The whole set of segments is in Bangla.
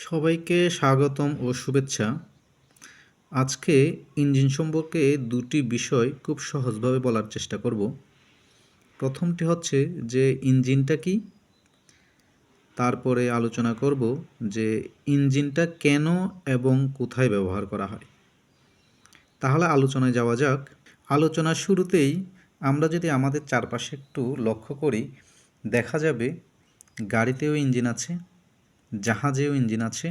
সবাইকে স্বাগতম ও শুভেচ্ছা। আজকে ইঞ্জিন সম্পর্কে দুটি বিষয় খুব সহজভাবে বলার চেষ্টা করব। প্রথমটি হচ্ছে যে ইঞ্জিনটা কি, তারপরে আলোচনা করব যে ইঞ্জিনটা কেন এবং কোথায় ব্যবহার করা হয়। তাহলে আলোচনায় যাওয়া যাক। আলোচনার শুরুতেই আমরা যদি আমাদের চারপাশে একটু লক্ষ্য করি, দেখা যাবে গাড়িতেও ইঞ্জিন আছে, জাহাজেও ইঞ্জিন আছে,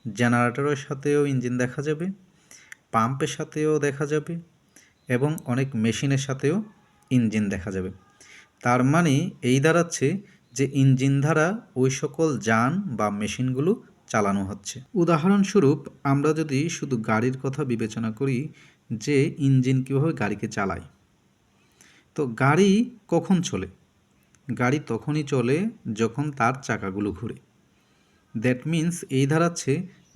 জেনারেটরের সাথেও ইঞ্জিন দেখা যাবে, পাম্পের সাথেও দেখা যাবে এবং অনেক মেশিনের সাথেও ইঞ্জিন দেখা যাবে। তার মানে এই দাঁড়াচ্ছে যে ইঞ্জিন দ্বারা ওই সকল যান বা মেশিনগুলো চালানো হচ্ছে। উদাহরণস্বরূপ আমরা যদি শুধু গাড়ির কথা বিবেচনা করি যে ইঞ্জিন কীভাবে গাড়িকে চালায়, তো গাড়ি কখন চলে? গাড়ি তখনই চলে যখন তার চাকাগুলো ঘুরে। দ্যাট মিন্স এই দাঁড়াচ্ছে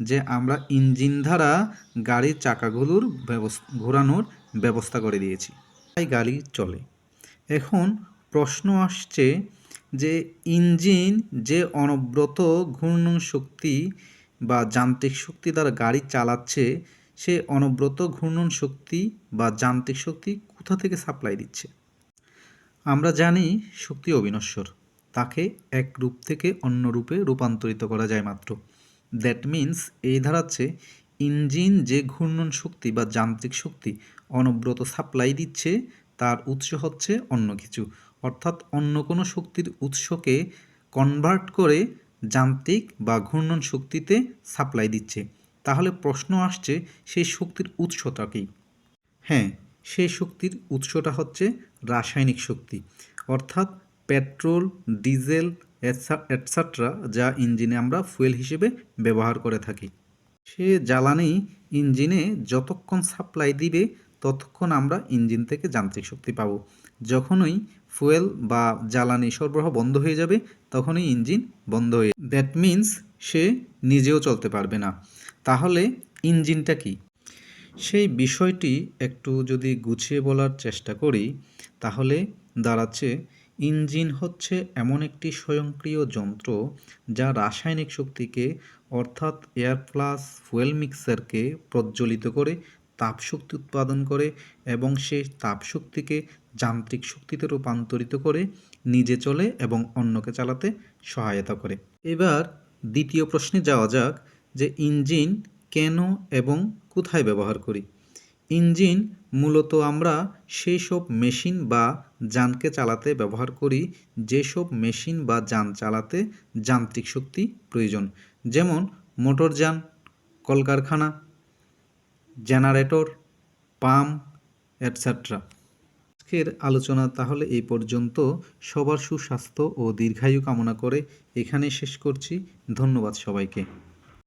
যে আমরা ইঞ্জিন দ্বারা গাড়ির চাকাগুলোর ঘোরানোর ব্যবস্থা করে দিয়েছি, তাই গাড়ি চলে। এখন প্রশ্ন আসছে যে ইঞ্জিন যে অনবরত ঘূর্ণন শক্তি বা যান্ত্রিক শক্তি দ্বারা গাড়ি চালাচ্ছে, সে অনবরত ঘূর্ণন শক্তি বা যান্ত্রিক শক্তি কোথা থেকে সাপ্লাই দিচ্ছে? আমরা জানি শক্তি অবিনশ্বর, তাকে এক রূপ থেকে অন্য রূপে রূপান্তরিত করা যায় মাত্র। দ্যাট মিন্স এই দাঁড়াচ্ছে ইঞ্জিন যে ঘূর্ণন শক্তি বা যান্ত্রিক শক্তি অনবরত সাপ্লাই দিচ্ছে, তার উৎস হচ্ছে অন্য কিছু, অর্থাৎ অন্য কোনো শক্তির উৎসকে কনভার্ট করে যান্ত্রিক বা ঘূর্ণন শক্তিতে সাপ্লাই দিচ্ছে। তাহলে প্রশ্ন আসছে সেই শক্তির উৎসটা কী? হ্যাঁ, সেই শক্তির উৎসটা হচ্ছে রাসায়নিক শক্তি, অর্থাৎ পেট্রোল, ডিজেল এটসেট্রা, যা ইঞ্জিনে আমরা ফুয়েল হিসেবে ব্যবহার করে থাকি। সে জ্বালানি ইঞ্জিনে যতক্ষণ সাপ্লাই দিবে ততক্ষণ আমরা ইঞ্জিন থেকে যান্ত্রিক শক্তি পাব। যখনই ফুয়েল বা জ্বালানি সরবরাহ বন্ধ হয়ে যাবে তখনই ইঞ্জিন বন্ধ হয়ে, দ্যাট মিন্স সে নিজেও চলতে পারবে না। তাহলে ইঞ্জিনটা কি? সেই বিষয়টি একটু যদি গুছিয়ে বলার চেষ্টা করি, তাহলে দাঁড়াচ্ছে ইঞ্জিন হচ্ছে এমন একটি স্বয়ংক্রিয় যন্ত্র যা রাসায়নিক শক্তিকে, অর্থাৎ এয়ার প্লাস ফুয়েল মিক্সারকে প্রজ্বলিত করে তাপশক্তি উৎপাদন করে এবং সেই তাপশক্তিকে যান্ত্রিক শক্তিতে রূপান্তরিত করে নিজে চলে এবং অন্যকে চালাতে সহায়তা করে। এবার দ্বিতীয় প্রশ্নে যাওয়া যাক যে ইঞ্জিন কেন এবং কোথায় ব্যবহার করি। ইঞ্জিন মূলত আমরা সেই সব মেশিন বা যানকে চালাতে ব্যবহার করি যেসব মেশিন বা যান চালাতে যান্ত্রিক শক্তি প্রয়োজন, যেমন মোটরযান, কলকারখানা, জেনারেটর, পাম্প এটসেট্রা। আজকের আলোচনা তাহলে এই পর্যন্ত। সবার সুস্বাস্থ্য ও দীর্ঘায়ু কামনা করে এখানেই শেষ করছি। ধন্যবাদ সবাইকে।